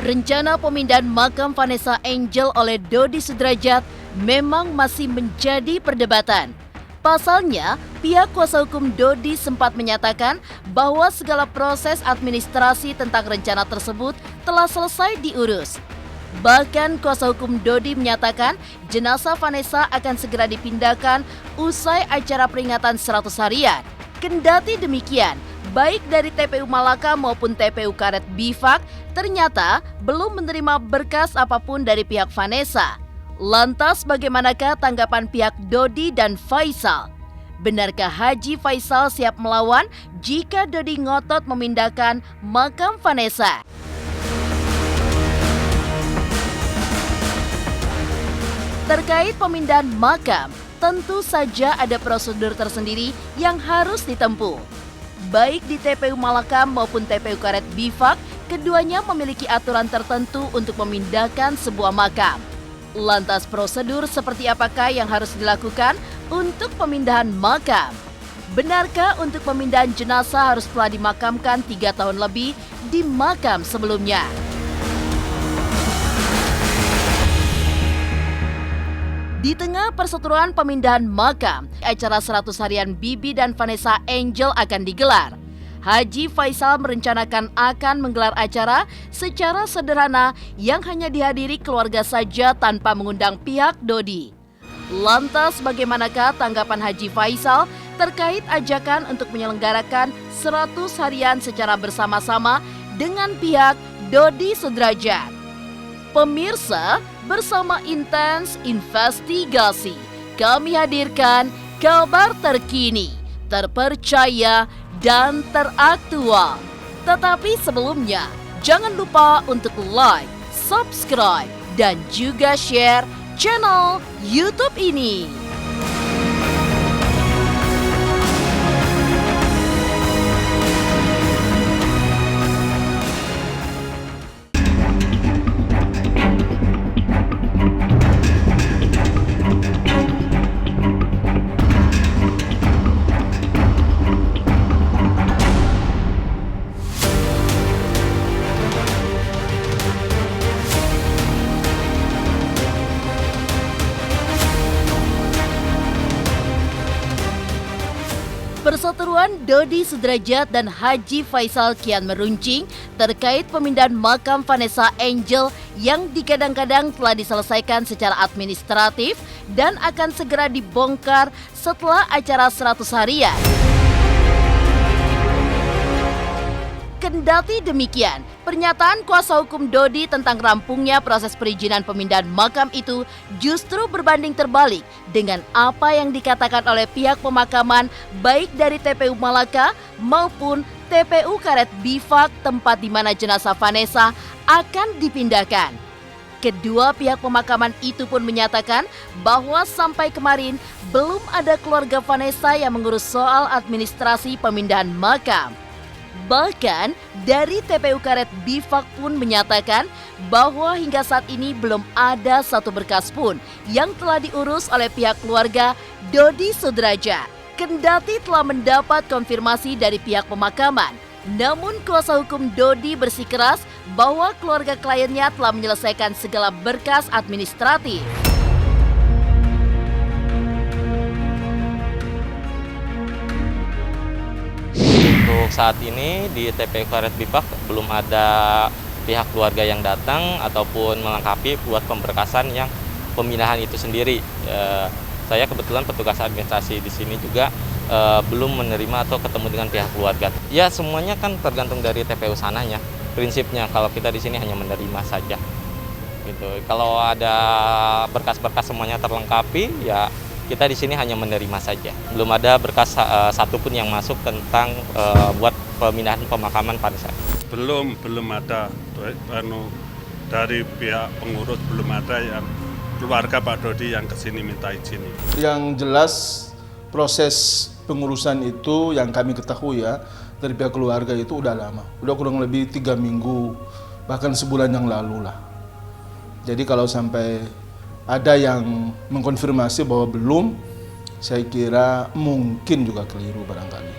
Rencana pemindahan makam Vanessa Angel oleh Dodi Sudrajat memang masih menjadi perdebatan. Pasalnya, pihak kuasa hukum Dodi sempat menyatakan bahwa segala proses administrasi tentang rencana tersebut telah selesai diurus. Bahkan kuasa hukum Dodi menyatakan jenazah Vanessa akan segera dipindahkan usai acara peringatan 100 harian. Kendati demikian, baik dari TPU Malaka maupun TPU Karet Bifak ternyata belum menerima berkas apapun dari pihak Vanessa. Lantas bagaimanakah tanggapan pihak Dodi dan Faisal? Benarkah Haji Faisal siap melawan jika Dodi ngotot memindahkan makam Vanessa? Terkait pemindahan makam, tentu saja ada prosedur tersendiri yang harus ditempuh. Baik di TPU Malaka maupun TPU Karet Bifak, keduanya memiliki aturan tertentu untuk memindahkan sebuah makam. Lantas prosedur seperti apakah yang harus dilakukan untuk pemindahan makam? Benarkah untuk pemindahan jenazah harus telah dimakamkan 3 tahun lebih di makam sebelumnya? Di tengah perseteruan pemindahan makam, acara 100 harian Bibi dan Vanessa Angel akan digelar. Haji Faisal merencanakan akan menggelar acara secara sederhana yang hanya dihadiri keluarga saja tanpa mengundang pihak Dodi. Lantas bagaimanakah tanggapan Haji Faisal terkait ajakan untuk menyelenggarakan 100 harian secara bersama-sama dengan pihak Dodi Sudrajat? Pemirsa, bersama Intens Investigasi, kami hadirkan kabar terkini, terpercaya, dan teraktual. Tetapi sebelumnya, jangan lupa untuk like, subscribe, dan juga share channel YouTube ini. Perseteruan Dodi Sudrajat dan Haji Faisal kian meruncing terkait pemindahan makam Vanessa Angel yang digadang-gadang telah diselesaikan secara administratif dan akan segera dibongkar setelah acara 100 harian. Kendati demikian, pernyataan kuasa hukum Dodi tentang rampungnya proses perizinan pemindahan makam itu justru berbanding terbalik dengan apa yang dikatakan oleh pihak pemakaman baik dari TPU Malaka maupun TPU Karet Bifak tempat di mana jenazah Vanessa akan dipindahkan. Kedua pihak pemakaman itu pun menyatakan bahwa sampai kemarin belum ada keluarga Vanessa yang mengurus soal administrasi pemindahan makam. Bahkan dari TPU Karet Bifak pun menyatakan bahwa hingga saat ini belum ada satu berkas pun yang telah diurus oleh pihak keluarga Dodi Sudrajat. Kendati telah mendapat konfirmasi dari pihak pemakaman, namun kuasa hukum Dodi bersikeras bahwa keluarga kliennya telah menyelesaikan segala berkas administratif. Untuk saat ini di TPU Karet Bifak belum ada pihak keluarga yang datang ataupun melengkapi buat pemberkasan yang pemindahan itu sendiri. Saya kebetulan petugas administrasi di sini juga belum menerima atau ketemu dengan pihak keluarga. Ya semuanya kan tergantung dari TPU sananya. Prinsipnya kalau kita di sini hanya menerima saja. Gitu. Kalau ada berkas-berkas semuanya terlengkapi, ya kita di sini hanya menerima saja. Belum ada berkas satupun yang masuk tentang buat pemindahan pemakaman pada saat. Belum ada dari pihak pengurus, belum ada yang keluarga Pak Dodi yang kesini minta izin. Yang jelas proses pengurusan itu yang kami ketahui ya dari pihak keluarga itu udah lama, udah kurang lebih 3 minggu bahkan sebulan yang lalu lah. Jadi kalau sampai ada yang mengkonfirmasi bahwa belum, saya kira mungkin juga keliru barangkali.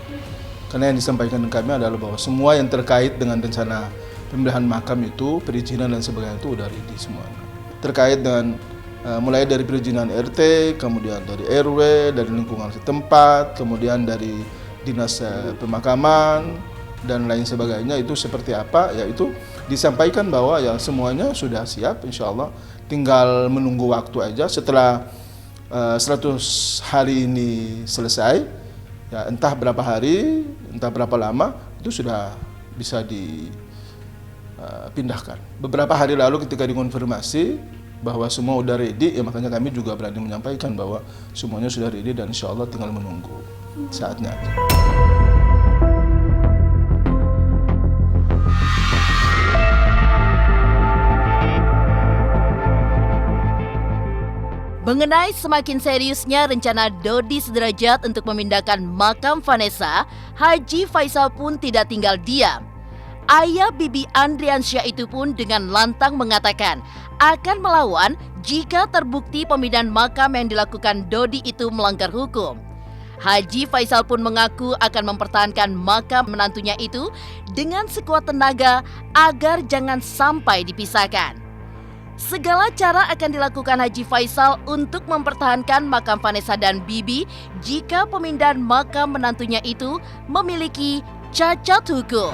Karena yang disampaikan ke kami adalah bahwa semua yang terkait dengan rencana pembelian makam itu, perizinan dan sebagainya itu udah ready semua. Terkait dengan mulai dari perizinan RT, kemudian dari RW, dari lingkungan setempat, kemudian dari dinas pemakaman dan lain sebagainya, itu seperti apa ya, itu disampaikan bahwa ya semuanya sudah siap, insya Allah tinggal menunggu waktu aja. Setelah 100 hari ini selesai ya, entah berapa hari, entah berapa lama, itu sudah bisa dipindahkan. Beberapa hari lalu ketika dikonfirmasi bahwa semua udah ready, ya makanya kami juga berani menyampaikan bahwa semuanya sudah ready dan insya Allah tinggal menunggu saatnya. Mengenai semakin seriusnya rencana Dodi Sederajat untuk memindahkan makam Vanessa, Haji Faisal pun tidak tinggal diam. Ayah Bibi Andriansyah itu pun dengan lantang mengatakan akan melawan jika terbukti pemindahan makam yang dilakukan Dodi itu melanggar hukum. Haji Faisal pun mengaku akan mempertahankan makam menantunya itu dengan sekuat tenaga agar jangan sampai dipisahkan. Segala cara akan dilakukan Haji Faisal untuk mempertahankan makam Vanessa dan Bibi jika pemindahan makam menantunya itu memiliki cacat hukum.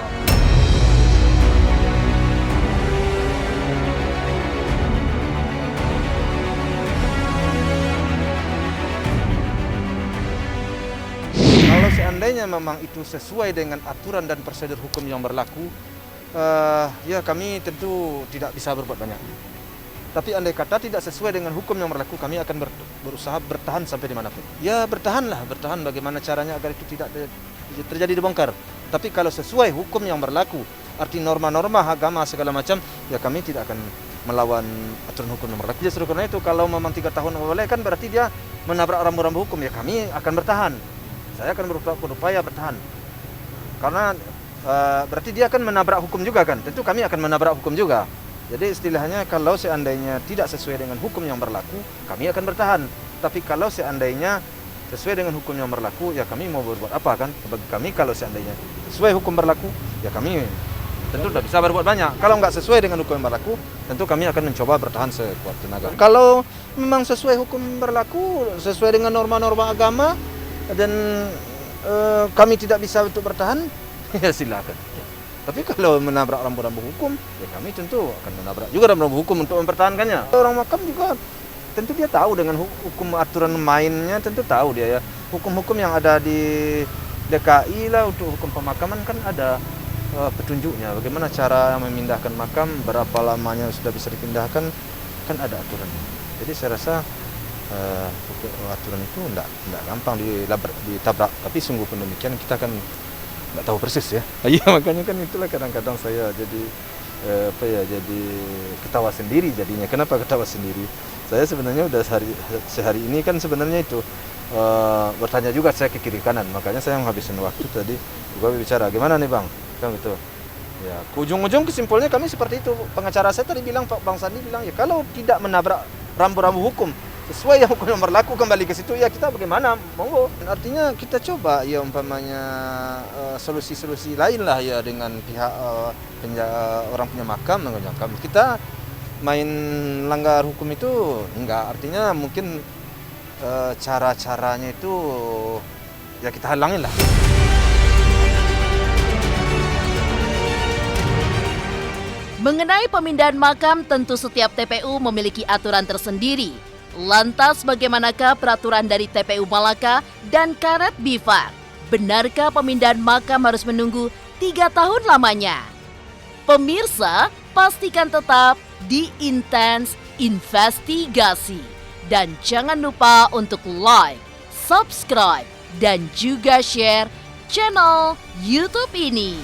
Kalau seandainya memang itu sesuai dengan aturan dan prosedur hukum yang berlaku, ya kami tentu tidak bisa berbuat banyak. Tapi andai kata tidak sesuai dengan hukum yang berlaku, kami akan berusaha bertahan sampai dimanapun. Ya bertahan bagaimana caranya agar itu tidak terjadi dibongkar. Tapi kalau sesuai hukum yang berlaku, arti norma-norma agama segala macam, ya kami tidak akan melawan aturan hukum yang berlaku. Justru karena itu kalau memang 3 tahun boleh kan berarti dia menabrak rambu-rambu hukum, ya kami akan bertahan. Saya akan berupaya bertahan. Karena berarti dia akan menabrak hukum juga kan. Tentu kami akan menabrak hukum juga. Jadi istilahnya kalau seandainya tidak sesuai dengan hukum yang berlaku, kami akan bertahan. Tapi kalau seandainya sesuai dengan hukum yang berlaku, ya kami mau berbuat apa kan? Bagi kami kalau seandainya sesuai hukum berlaku, ya kami tentu tidak bisa berbuat banyak. Kalau nggak sesuai dengan hukum yang berlaku, tentu kami akan mencoba bertahan sekuat tenaga. Kalau memang sesuai hukum berlaku, sesuai dengan norma-norma agama, dan kami tidak bisa untuk bertahan, ya silakan. Tapi kalau menabrak rambu-rambu hukum, ya kami tentu akan menabrak juga rambu-rambu hukum untuk mempertahankannya. Orang makam juga tentu dia tahu dengan hukum aturan mainnya, tentu tahu dia ya. Hukum-hukum yang ada di DKI lah untuk hukum pemakaman kan ada petunjuknya. Bagaimana cara memindahkan makam, berapa lamanya sudah bisa dipindahkan, kan ada aturannya. Jadi saya rasa aturan itu tidak gampang ditabrak. Tapi sungguh pun demikian, kita kan nggak tahu persis ya. Iya makanya kan itulah kadang-kadang saya jadi jadi ketawa sendiri jadinya. Kenapa ketawa sendiri? Saya sebenarnya udah sehari ini kan sebenarnya itu bertanya juga saya ke kiri kanan. Makanya saya menghabiskan waktu tadi juga bicara gimana nih bang, kan gitu. Ya, ke ujung-ujung kesimpulannya kami seperti itu. Pengacara saya tadi bilang, Pak Bang Sandi bilang ya kalau tidak menabrak rambu-rambu hukum sesuai yang hukum yang berlaku, kembali ke situ ya kita bagaimana, monggo. Artinya kita coba ya umpamanya solusi-solusi lain lah ya dengan pihak orang punya makam. Kita main langgar hukum itu enggak, artinya mungkin cara-caranya itu ya kita halangin lah. Mengenai pemindahan makam, tentu setiap TPU memiliki aturan tersendiri. Lantas bagaimanakah peraturan dari TPU Malaka dan Karet Bifak? Benarkah pemindahan makam harus menunggu 3 tahun lamanya? Pemirsa, pastikan tetap di Intens Investigasi. Dan jangan lupa untuk like, subscribe, dan juga share channel YouTube ini.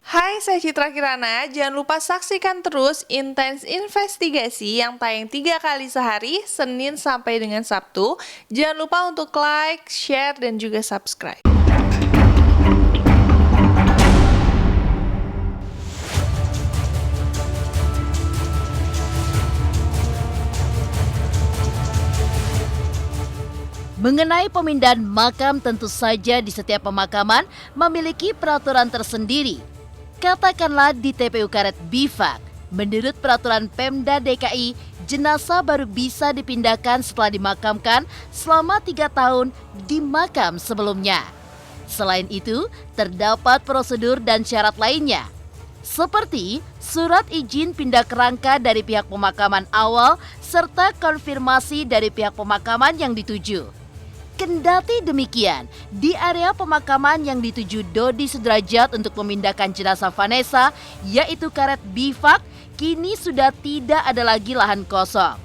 Hai, saya Citra Kirana. Jangan lupa saksikan terus Intens Investigasi yang tayang 3 kali sehari, Senin sampai dengan Sabtu. Jangan lupa untuk like, share, dan juga subscribe. Mengenai pemindahan makam, tentu saja di setiap pemakaman memiliki peraturan tersendiri. Katakanlah di TPU Karet Bifak, menurut peraturan Pemda DKI, jenazah baru bisa dipindahkan setelah dimakamkan selama 3 tahun di makam sebelumnya. Selain itu, terdapat prosedur dan syarat lainnya, seperti surat izin pindah kerangka dari pihak pemakaman awal serta konfirmasi dari pihak pemakaman yang dituju. Kendati demikian, di area pemakaman yang dituju Dodi Sudrajat untuk memindahkan jenazah Vanessa, yaitu Karet Bifak, kini sudah tidak ada lagi lahan kosong.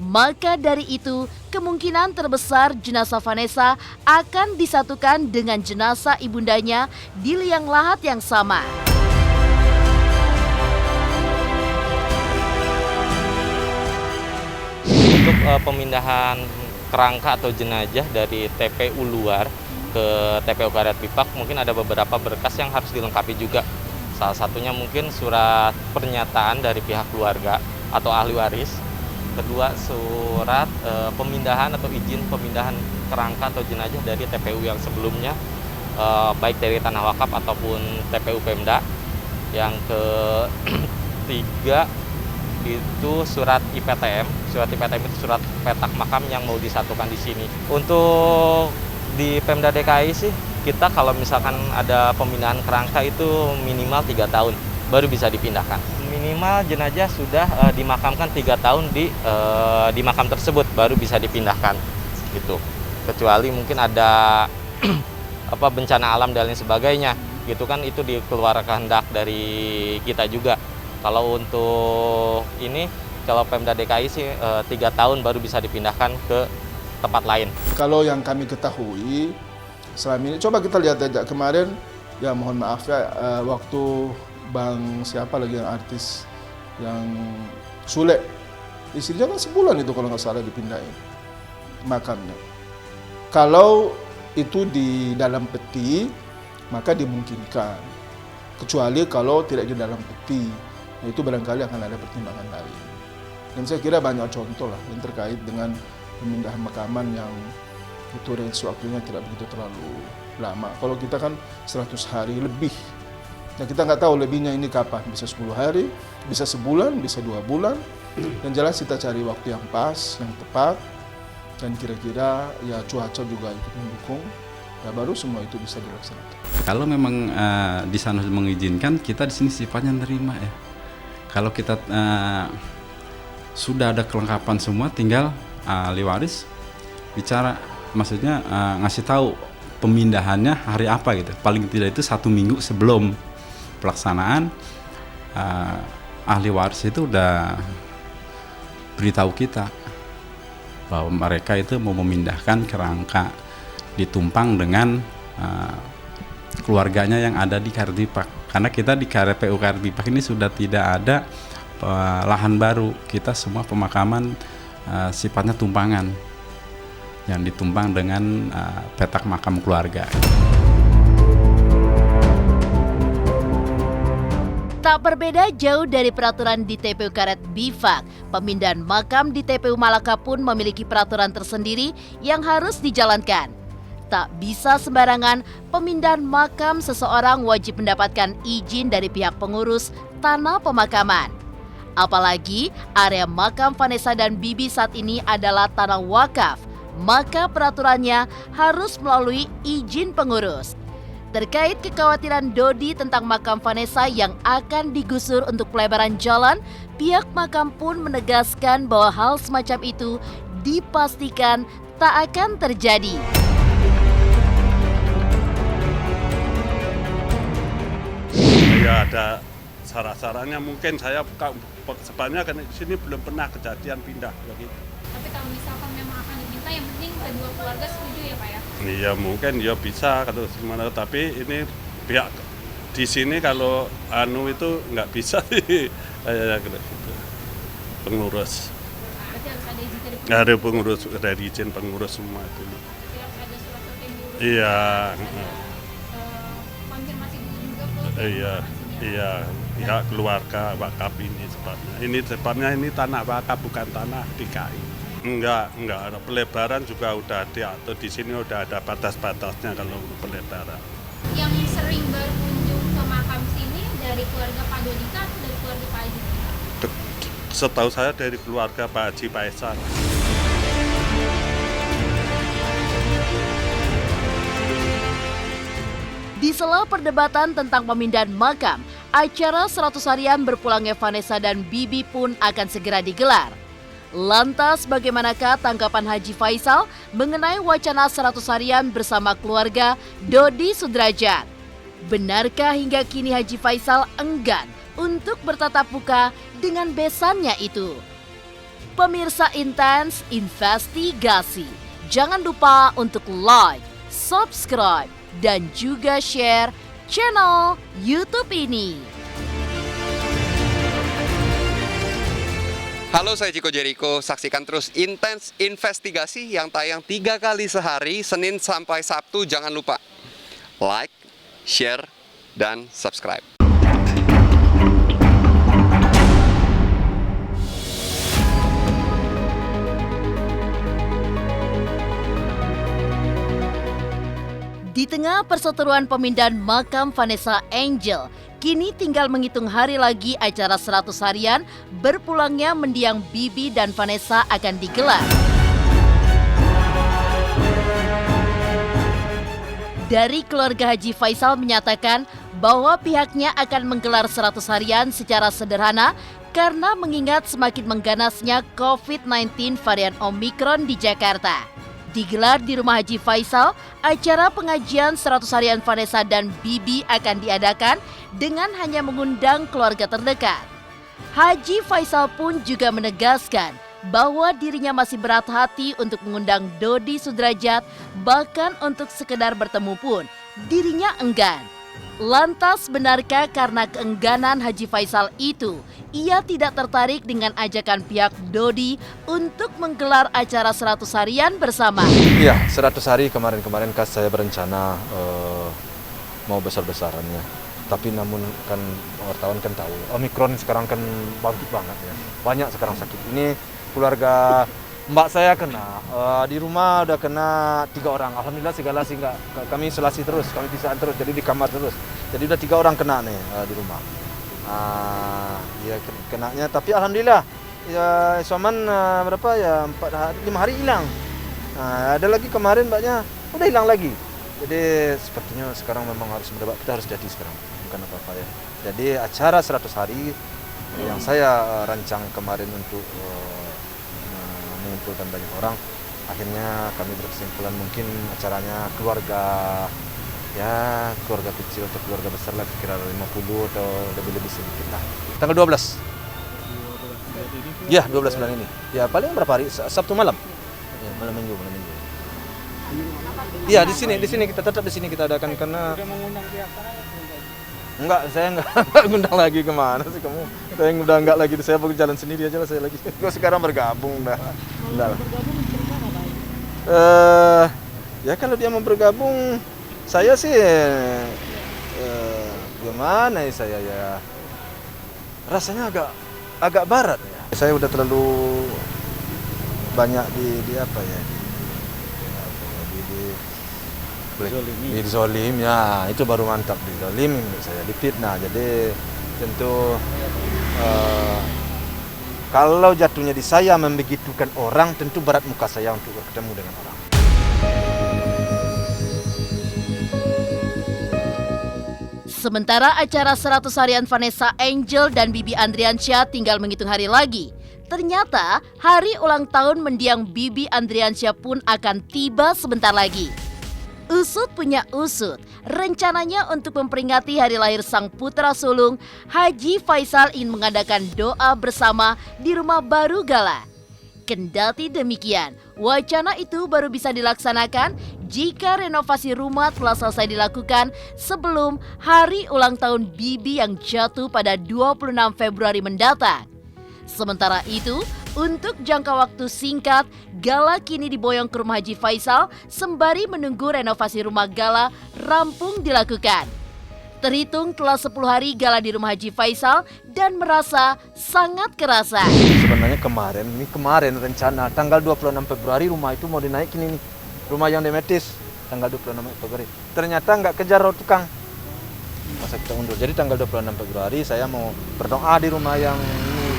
Maka dari itu, kemungkinan terbesar jenazah Vanessa akan disatukan dengan jenazah ibundanya di liang lahat yang sama. Untuk pemindahan kerangka atau jenazah dari TPU luar ke TPU Karet Bifak mungkin ada beberapa berkas yang harus dilengkapi juga. Salah satunya mungkin surat pernyataan dari pihak keluarga atau ahli waris. Kedua, surat pemindahan atau izin pemindahan kerangka atau jenazah dari TPU yang sebelumnya, baik dari Tanah Wakaf ataupun TPU Pemda. Yang ketiga itu surat IPTM. Surat IPTM itu surat petak makam yang mau disatukan di sini. Untuk di Pemda DKI sih, kita kalau misalkan ada pemindahan kerangka itu minimal 3 tahun baru bisa dipindahkan. Minimal jenazah sudah dimakamkan 3 tahun di makam tersebut baru bisa dipindahkan gitu. Kecuali mungkin ada bencana alam dan lain sebagainya gitu kan, itu dikeluarkan kehendak dari kita juga. Kalau untuk ini, kalau Pemda DKI sih 3 tahun baru bisa dipindahkan ke tempat lain. Kalau yang kami ketahui selama ini, coba kita lihat aja kemarin, ya mohon maaf ya, waktu Bang siapa lagi yang artis yang Sule, istrinya kan sebulan itu kalau nggak salah dipindahin makamnya. Kalau itu di dalam peti, maka dimungkinkan. Kecuali kalau tidak di dalam peti, nah itu barangkali akan ada pertimbangan lain. Dan saya kira banyak contoh lah yang terkait dengan pemindahan makaman yang itu range waktunya tidak begitu terlalu lama. Kalau kita kan 100 hari lebih. Nah kita nggak tahu lebihnya ini kapan, bisa 10 hari, bisa sebulan, bisa 2 bulan. Dan jelas kita cari waktu yang pas, yang tepat, dan kira-kira ya cuaca juga ikut mendukung, ya baru semua itu bisa dilaksanakan. Kalau memang di sana mengizinkan, kita di sini sifatnya nerima ya. Kalau kita sudah ada kelengkapan semua, tinggal ahli waris bicara, maksudnya ngasih tahu pemindahannya hari apa gitu. Paling tidak itu 1 minggu sebelum pelaksanaan, ahli waris itu udah beritahu kita bahwa mereka itu mau memindahkan kerangka ditumpang dengan keluarganya yang ada di Karet Bifak. Karena kita di TPU Karet Bifak ini sudah tidak ada lahan baru, kita semua pemakaman sifatnya tumpangan yang ditumpang dengan petak makam keluarga. Tak berbeda jauh dari peraturan di TPU Karet Bifak, pemindahan makam di TPU Malaka pun memiliki peraturan tersendiri yang harus dijalankan. Tak bisa sembarangan, pemindahan makam seseorang wajib mendapatkan izin dari pihak pengurus tanah pemakaman. Apalagi area makam Vanessa dan Bibi saat ini adalah tanah wakaf, maka peraturannya harus melalui izin pengurus. Terkait kekhawatiran Dodi tentang makam Vanessa yang akan digusur untuk pelebaran jalan, pihak makam pun menegaskan bahwa hal semacam itu dipastikan tak akan terjadi. Ya ada syarat-syaratnya, mungkin saya sebenarnya kan di sini belum pernah kejadian pindah begitu. Tapi kalau misalkan memang akan diminta, yang penting kedua keluarga setuju ya Pak ya? Iya mungkin ya bisa kalau gimana, tapi ini pihak di sini kalau itu nggak bisa sih kayak gitu. Pengurus. Berarti harus ada izin dari Nggak ada pengurus, dari izin pengurus semua itu. harus ada surat tertentu. Iya. Konfirmasi dulu juga ke Iya, pihak keluarga wakaf ini sebabnya. Ini sebabnya ini tanah wakaf bukan tanah DKI. Enggak ada pelebaran juga udah diatur di sini, udah ada batas-batasnya kalau untuk pelebaran. Yang sering berkunjung ke makam sini dari keluarga Pak Dodi atau dari keluarga Pak Haji? Setahu saya dari keluarga Pak Haji Faisal. Di sela perdebatan tentang pemindahan makam, acara 100 harian berpulangnya Vanessa dan Bibi pun akan segera digelar. Lantas bagaimanakah tanggapan Haji Faisal mengenai wacana 100 harian bersama keluarga Dodi Sudrajat? Benarkah hingga kini Haji Faisal enggan untuk bertatap muka dengan besannya itu? Pemirsa Intens Investigasi, jangan lupa untuk like, subscribe, dan juga share channel YouTube ini. Halo, saya Ciko Jericho. Saksikan terus Intens Investigasi yang tayang 3 kali sehari, Senin sampai Sabtu. Jangan lupa like, share, dan subscribe. Di tengah perseteruan pemindahan makam Vanessa Angel, kini tinggal menghitung hari lagi acara 100 harian berpulangnya mendiang Bibi dan Vanessa akan digelar. Dari keluarga Haji Faisal menyatakan bahwa pihaknya akan menggelar 100 harian secara sederhana karena mengingat semakin mengganasnya COVID-19 varian Omikron di Jakarta. Digelar di rumah Haji Faisal, acara pengajian 100 harian Vanessa dan Bibi akan diadakan dengan hanya mengundang keluarga terdekat. Haji Faisal pun juga menegaskan bahwa dirinya masih berat hati untuk mengundang Dodi Sudrajat, bahkan untuk sekedar bertemu pun dirinya enggan. Lantas benarkah karena keengganan Haji Faisal itu, ia tidak tertarik dengan ajakan pihak Dodi untuk menggelar acara 100 harian bersama? Iya, 100 hari kemarin kan saya berencana mau besar-besarannya. Tapi namun kan wartawan kan tahu, Omikron sekarang kan bangkit banget ya. Banyak sekarang sakit. Ini keluarga mbak saya kena, di rumah udah kena 3 orang. Alhamdulillah segala sih kami isolasi terus, kami pisahan terus, jadi di kamar terus. Jadi udah 3 orang kena nih di rumah. Ya kenanya, tapi alhamdulillah ya isoman berapa ya 5 hari hilang. Ada lagi kemarin mbaknya udah hilang lagi. Jadi sepertinya sekarang memang harus mendapat, kita harus jadi sekarang, bukan apa-apa ya. Jadi acara 100 hari yang saya rancang kemarin untuk mengumpulkan banyak orang, akhirnya kami berkesimpulan mungkin acaranya keluarga kecil atau keluarga besar lah, kira 50 atau lebih sedikit lah. Tanggal 12. Ya, 12 bulan ini. Ya paling berapa hari? Sabtu malam. Ya, malam minggu. Iya, di sini kita tetap di sini kita adakan karena enggak, saya enggak ngundang lagi kemana sih kamu? Saya udah enggak lagi, saya mau jalan sendiri aja lah saya lagi. Gue sekarang bergabung dah. Enggak lah. Ya kalau dia mau bergabung, saya sih gimana ya, saya ya rasanya agak barat ya. Saya udah terlalu banyak di apa ya? Di zolim ya, itu baru mantap, di zolim saya, difitnah. Jadi tentu kalau jatuhnya di saya membegitukan orang, tentu berat muka saya untuk bertemu dengan orang. Sementara acara 100 harian Vanessa Angel dan Bibi Andriansyah tinggal menghitung hari lagi. Ternyata hari ulang tahun mendiang Bibi Andriansyah pun akan tiba sebentar lagi. Usut punya usut, rencananya untuk memperingati hari lahir sang putra sulung, Haji Faisal ingin mengadakan doa bersama di rumah baru Gala. Kendati demikian, wacana itu baru bisa dilaksanakan jika renovasi rumah telah selesai dilakukan sebelum hari ulang tahun Bibi yang jatuh pada 26 Februari mendatang. Sementara itu, untuk jangka waktu singkat, Gala kini diboyong ke rumah Haji Faisal sembari menunggu renovasi rumah Gala rampung dilakukan. Terhitung telah 10 hari Gala di rumah Haji Faisal dan merasa sangat kerasa. sebenarnya kemarin rencana tanggal 26 Februari rumah itu mau dinaikin ini. Rumah yang Demetis tanggal 26 Februari. Ternyata nggak kejar tukang. Masa kita undur. Jadi tanggal 26 Februari saya mau berdoa di rumah yang ini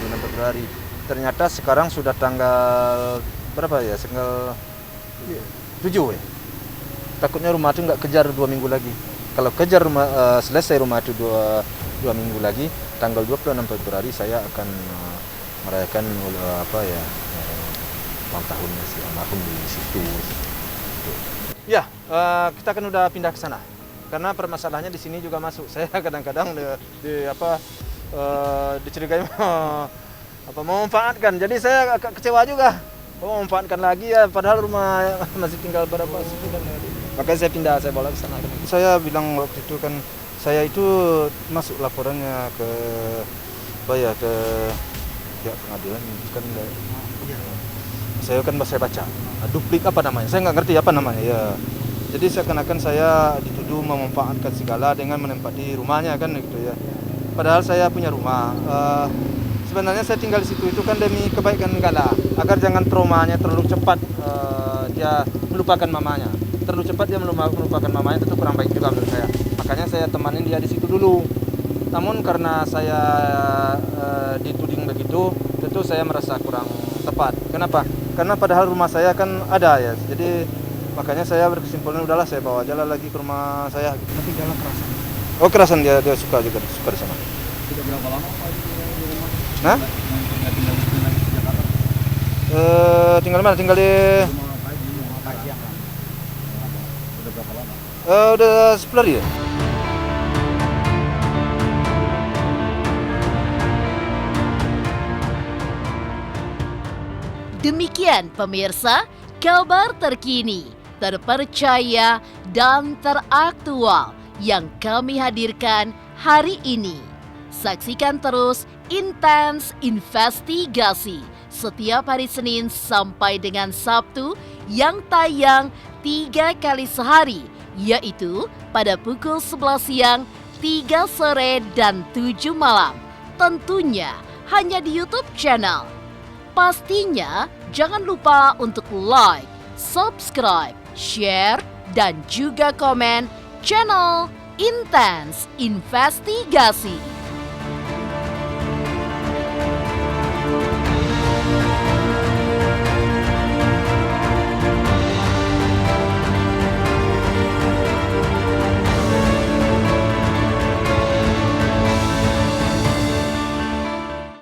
26 Februari. Ternyata sekarang sudah tanggal berapa ya? Tanggal 7 ya. Takutnya rumah itu nggak kejar 2 minggu lagi. Kalau kejar selesai rumah itu 2 minggu lagi, tanggal 26 Februari saya akan merayakan ulang tahunnya si almarhum di situ. Ya, kita kan udah pindah ke sana. Karena permasalahannya di sini juga masuk. Saya kadang-kadang dicurigai memanfaatkan. Jadi saya agak kecewa juga. Memanfaatkan lagi ya, padahal rumah masih tinggal berapa sebulan. Makanya saya pindah, saya bawa ke sana. Saya bilang waktu itu kan, saya itu masuk laporannya ke pihak pengadilan kan. Saya baca duplik apa namanya, saya nggak ngerti apa namanya ya. Jadi seakan-akan saya dituduh memanfaatkan segala dengan menempati rumahnya kan gitu ya. Padahal saya punya rumah. Sebenarnya saya tinggal di situ itu kan demi kebaikan negara, agar jangan traumanya terlalu cepat dia melupakan mamanya. Terlalu cepat dia melupakan mamanya, tentu kurang baik juga menurut saya. Makanya saya temanin dia di situ dulu. Namun karena saya dituding begitu, tentu saya merasa kurang tepat. Kenapa? Karena padahal rumah saya kan ada ya. Jadi makanya saya berkesimpulan udahlah saya bawa aja lagi ke rumah saya. Tapi jalan kerasan. Oh kerasan dia suka juga suka di sana. Sudah berapa lama Pak di rumah? Nah? Tinggal di Jakarta. Tinggal di mana? Tinggal di Rumah Pak Jiang lah. Sudah berapa lama? udah 10 hari ya. Demikian pemirsa, kabar terkini, terpercaya, dan teraktual yang kami hadirkan hari ini. Saksikan terus Intens Investigasi setiap hari Senin sampai dengan Sabtu yang tayang 3 kali sehari, yaitu pada pukul 11 siang, 3 sore, dan 7 malam. Tentunya hanya di YouTube channel. Pastinya jangan lupa untuk like, subscribe, share, dan juga komen channel Intens Investigasi.